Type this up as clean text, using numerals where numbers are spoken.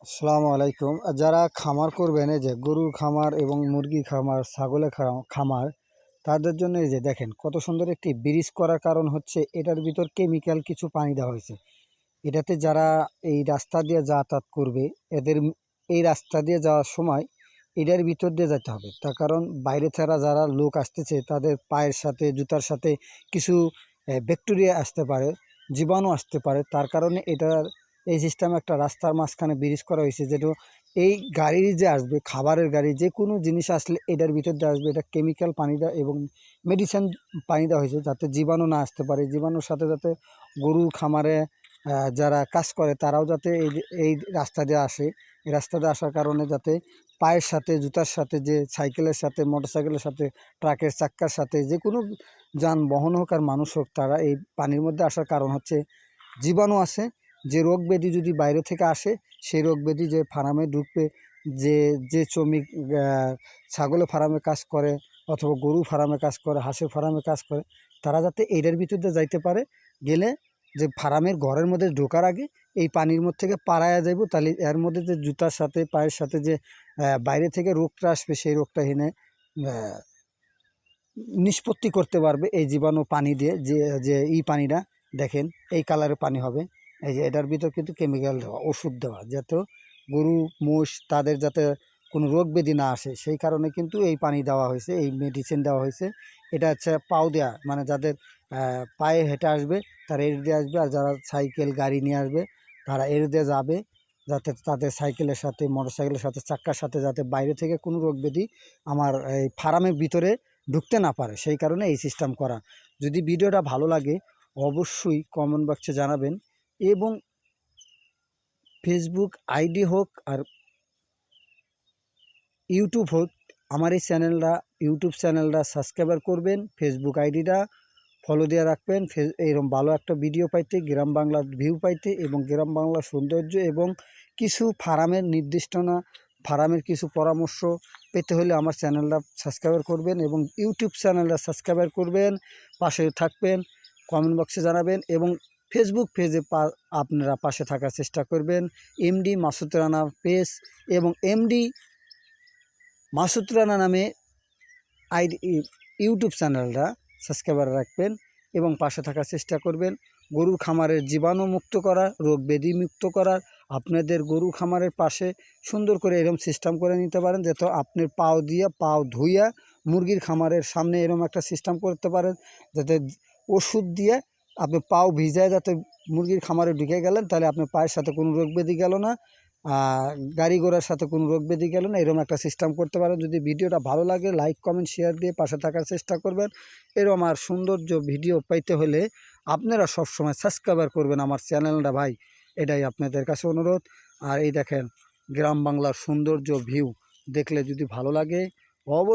আসসালামু আলাইকুম। যারা খামার করবেন, এই যে গরুর খামার এবং মুরগি খামার, ছাগলের খামার, তাদের জন্য এই যে দেখেন কত সুন্দর একটি ব্রিজ করার কারণ হচ্ছে এটার ভিতর কেমিক্যাল কিছু পানি দেওয়া হয়েছে। এটাতে যারা এই রাস্তা দিয়ে যাতায়াত করবে, এদের এই রাস্তা দিয়ে যাওয়ার সময় এটার ভিতর দিয়ে যেতে হবে। তার কারণ বাইরে ছাড়া যারা লোক আসতেছে তাদের পায়ের সাথে জুতার সাথে কিছু ব্যাকটেরিয়া আসতে পারে, জীবাণু আসতে পারে। তার কারণে এটার এই সিস্টেম একটা রাস্তার মাঝখানে ব্রিজ করা হয়েছে, যেটা এই গাড়ি যে আসবে, খাবারের গাড়ি যে কোনো জিনিস আসলে এটার ভিতর দিয়ে আসবে। এটা কেমিক্যাল পানি দেওয়া এবং মেডিসিন পানি দেওয়া হয়েছে যাতে জীবাণু না আসতে পারে। জীবাণুর সাথে যাতে গরুর খামারে যারা কাজ করে তারাও যাতে এই রাস্তা দিয়ে আসে। এই রাস্তা দিয়ে আসার কারণে যাতে পায়ের সাথে জুতার সাথে, যে সাইকেলের সাথে, মোটরসাইকেলের সাথে, ট্রাকের চাক্কার সাথে, যে কোনো যানবাহন হোক আর মানুষ হোক, তারা এই পানির মধ্যে আসার কারণ হচ্ছে জীবাণু আছে। যে রোগ ব্যাধি যদি বাইরে থেকে আসে, সেই রোগ ব্যাধি যে ফার্মে ঢুকবে, যে যে শ্রমিক ছাগলের ফার্মে কাজ করে অথবা গরু ফার্মে কাজ করে, হাঁসের ফার্মে কাজ করে, তারা যাতে এইটার ভিতর দিয়ে যাইতে পারে। গেলে যে ফার্মের ঘরের মধ্যে ঢোকার আগে এই পানির মধ্যে থেকে পাড়ায়া যাইব, তাহলে এর মধ্যে যে জুতার সাথে পায়ের সাথে যে বাইরে থেকে রোগটা আসবে, সেই রোগটা এনে নিষ্পত্তি করতে পারবে এই জীবাণু পানি দিয়ে। যে যে এই পানিটা দেখেন এই কালারের পানি হবে। এই যে এটার ভিতর কিন্তু কেমিক্যাল দেওয়া, ওষুধ দেওয়া, যাতে গরু মোষ তাদের যাতে কোনো রোগ ব্যাধি না আসে, সেই কারণে কিন্তু এই পানি দেওয়া হয়েছে, এই মেডিসিন দেওয়া হয়েছে। এটা হচ্ছে পাও দেওয়া, মানে যাদের পায়ে হেঁটে আসবে তারা এর দিয়ে আসবে, আর যারা সাইকেল গাড়ি নিয়ে আসবে তারা এর দিয়ে যাবে, যাতে তাদের সাইকেলের সাথে, মোটরসাইকেলের সাথে, চাক্কার সাথে যাতে বাইরে থেকে কোনো রোগ ব্যাধি আমার এই ফার্মের ভিতরে ঢুকতে না পারে, সেই কারণে এই সিস্টেম করা। যদি ভিডিওটা ভালো লাগে অবশ্যই কমেন্ট বক্সে জানাবেন, এবং ফেসবুক আইডি হোক আর ইউটিউব হোক, আমার এই চ্যানেলটা, ইউটিউব চ্যানেলটা সাবস্ক্রাইবার করবেন, ফেসবুক আইডিটা ফলো দিয়ে রাখবেন। এরকম ভালো একটা ভিডিও পাইতে, গ্রাম বাংলার ভিউ পাইতে এবং গ্রাম বাংলার সৌন্দর্য এবং কিছু ফার্মের নির্দিষ্টনা, ফার্মের কিছু পরামর্শ পেতে হলে আমার চ্যানেলটা সাবস্ক্রাইবার করবেন এবং ইউটিউব চ্যানেলটা সাবস্ক্রাইবার করবেন, পাশে থাকবেন, কমেন্ট বক্সে জানাবেন এবং ফেসবুক পেজে আপনারা পাশে থাকার চেষ্টা করবেন। এমডি মাসুদ রানা পেজ এবং এমডি মাসুদ রানা নামে আইডি ইউটিউব চ্যানেলটা সাবস্ক্রাইবার রাখবেন এবং পাশে থাকার চেষ্টা করবেন। গরুর খামারের জীবাণু মুক্ত করা, রোগ ব্যাধি মুক্ত করার, আপনাদের গরু খামারের পাশে সুন্দর করে এরকম সিস্টেম করে নিতে পারেন, যাতে আপনার পাও দিয়ে পাও ধুইয়া মুরগির খামারের সামনে এরকম একটা সিস্টেম করতে পারেন, যাতে ওষুধ দিয়ে আপনি পাও ভিজায় যাতে মুরগির খামারে ঢুকে গেলেন, তাহলে আপনার পায়ের সাথে কোনো রোগ ব্যাধি গেল না, গাড়ি ঘোড়ার সাথে কোনো রোগ ব্যাধি গেল না। এরকম একটা সিস্টেম করতে পারেন। যদি ভিডিওটা ভালো লাগে লাইক কমেন্ট শেয়ার দিয়ে পাশে থাকার চেষ্টা করবেন। এরকম আর সৌন্দর্য ভিডিও পাইতে হলে আপনারা সবসময় সাবস্ক্রাইবার করবেন আমার চ্যানেলটা ভাই, এটাই আপনাদের কাছে অনুরোধ। আর এই দেখেন গ্রাম বাংলার সৌন্দর্য ভিউ দেখলে যদি ভালো লাগে অবশ্যই